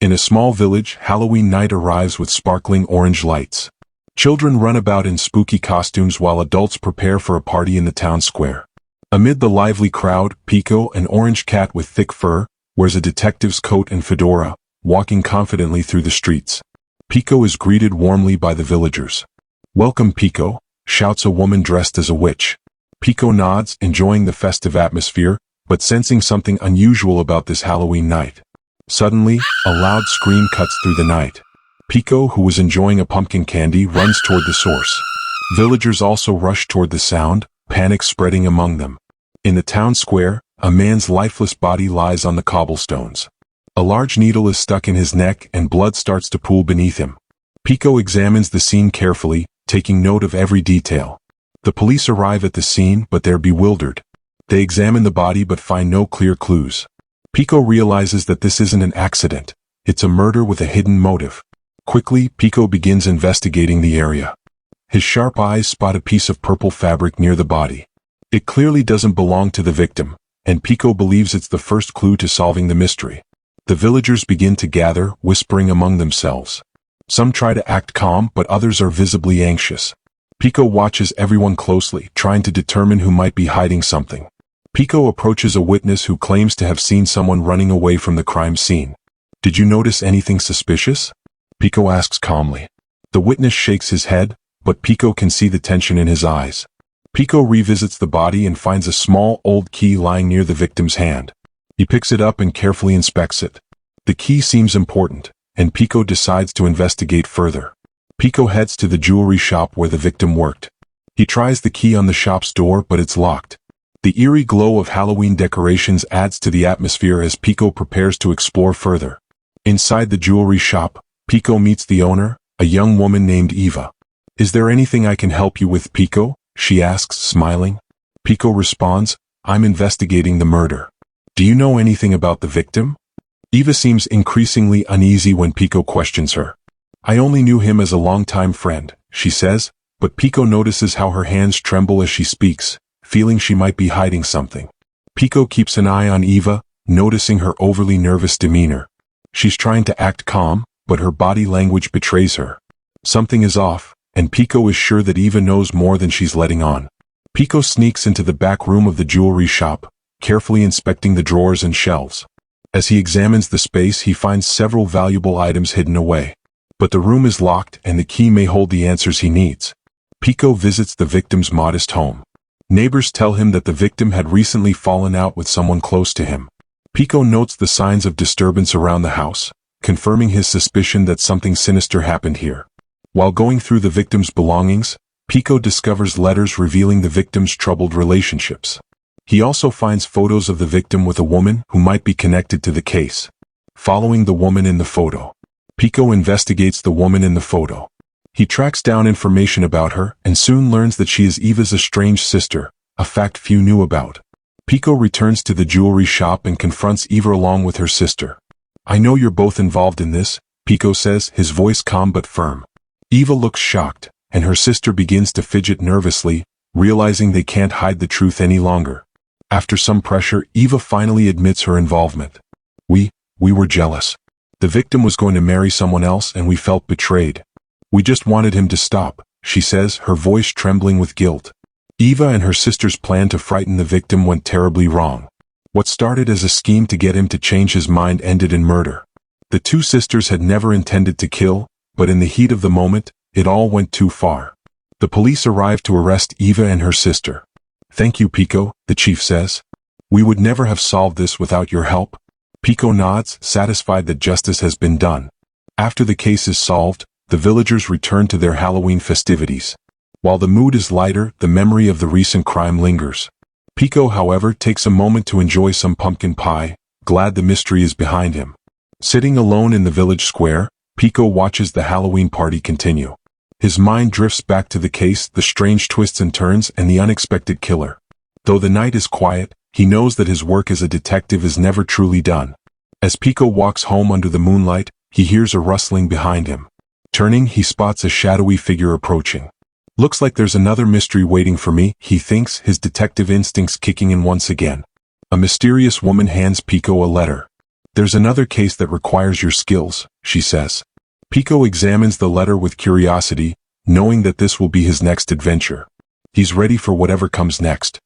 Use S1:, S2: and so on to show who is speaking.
S1: In a small village, Halloween night arrives with sparkling orange lights. Children run about in spooky costumes while adults prepare for a party in the town square. Amid the lively crowd, PIKO, an orange cat with thick fur, wears a detective's coat and fedora, walking confidently through the streets. PIKO is greeted warmly by the villagers. "Welcome, PIKO," shouts a woman dressed as a witch. PIKO nods, enjoying the festive atmosphere, but sensing something unusual about this Halloween night. Suddenly, a loud scream cuts through the night. PIKO, who was enjoying a pumpkin candy, runs toward the source. Villagers also rush toward the sound, panic spreading among them. In the town square, a man's lifeless body lies on the cobblestones. A large needle is stuck in his neck and blood starts to pool beneath him. PIKO examines the scene carefully, taking note of every detail. The police arrive at the scene, but they're bewildered. They examine the body but find no clear clues. PIKO realizes that this isn't an accident. It's a murder with a hidden motive. Quickly, PIKO begins investigating the area. His sharp eyes spot a piece of purple fabric near the body. It clearly doesn't belong to the victim, and PIKO believes it's the first clue to solving the mystery. The villagers begin to gather, whispering among themselves. Some try to act calm, but others are visibly anxious. PIKO watches everyone closely, trying to determine who might be hiding something. PIKO approaches a witness who claims to have seen someone running away from the crime scene. "Did you notice anything suspicious?" PIKO asks calmly. The witness shakes his head, but PIKO can see the tension in his eyes. PIKO revisits the body and finds a small old key lying near the victim's hand. He picks it up and carefully inspects it. The key seems important, and PIKO decides to investigate further. PIKO heads to the jewelry shop where the victim worked. He tries the key on the shop's door, but it's locked. The eerie glow of Halloween decorations adds to the atmosphere as PIKO prepares to explore further. Inside the jewelry shop, PIKO meets the owner, a young woman named Eva. "Is there anything I can help you with, PIKO?" she asks, smiling. PIKO responds, "I'm investigating the murder. Do you know anything about the victim?" Eva seems increasingly uneasy when PIKO questions her. "I only knew him as a longtime friend," she says, but PIKO notices how her hands tremble as she speaks, feeling she might be hiding something. PIKO keeps an eye on Eva, noticing her overly nervous demeanor. She's trying to act calm, but her body language betrays her. Something is off, and PIKO is sure that Eva knows more than she's letting on. PIKO sneaks into the back room of the jewelry shop, carefully inspecting the drawers and shelves. As he examines the space, he finds several valuable items hidden away. But the room is locked and the key may hold the answers he needs. PIKO visits the victim's modest home. Neighbors tell him that the victim had recently fallen out with someone close to him. PIKO notes the signs of disturbance around the house, confirming his suspicion that something sinister happened here. While going through the victim's belongings, PIKO discovers letters revealing the victim's troubled relationships. He also finds photos of the victim with a woman who might be connected to the case. Following the woman in the photo, PIKO investigates the woman in the photo. He tracks down information about her and soon learns that she is Eva's estranged sister, a fact few knew about. PIKO returns to the jewelry shop and confronts Eva along with her sister. "I know you're both involved in this," PIKO says, his voice calm but firm. Eva looks shocked, and her sister begins to fidget nervously, realizing they can't hide the truth any longer. After some pressure, Eva finally admits her involvement. We were jealous. The victim was going to marry someone else and we felt betrayed. We just wanted him to stop," she says, her voice trembling with guilt. Eva and her sister's plan to frighten the victim went terribly wrong. What started as a scheme to get him to change his mind ended in murder. The two sisters had never intended to kill, but in the heat of the moment, it all went too far. The police arrived to arrest Eva and her sister. "Thank you, PIKO," the chief says. "We would never have solved this without your help." PIKO nods, satisfied that justice has been done. After the case is solved, the villagers return to their Halloween festivities. While the mood is lighter, the memory of the recent crime lingers. PIKO, however, takes a moment to enjoy some pumpkin pie, glad the mystery is behind him. Sitting alone in the village square, PIKO watches the Halloween party continue. His mind drifts back to the case, the strange twists and turns, and the unexpected killer. Though the night is quiet, he knows that his work as a detective is never truly done. As PIKO walks home under the moonlight, he hears a rustling behind him. Turning, he spots a shadowy figure approaching. "Looks like there's another mystery waiting for me," he thinks, his detective instincts kicking in once again. A mysterious woman hands PIKO a letter. There's another case that requires your skills, she says. PIKO examines the letter with curiosity, knowing that this will be his next adventure. He's ready for whatever comes next.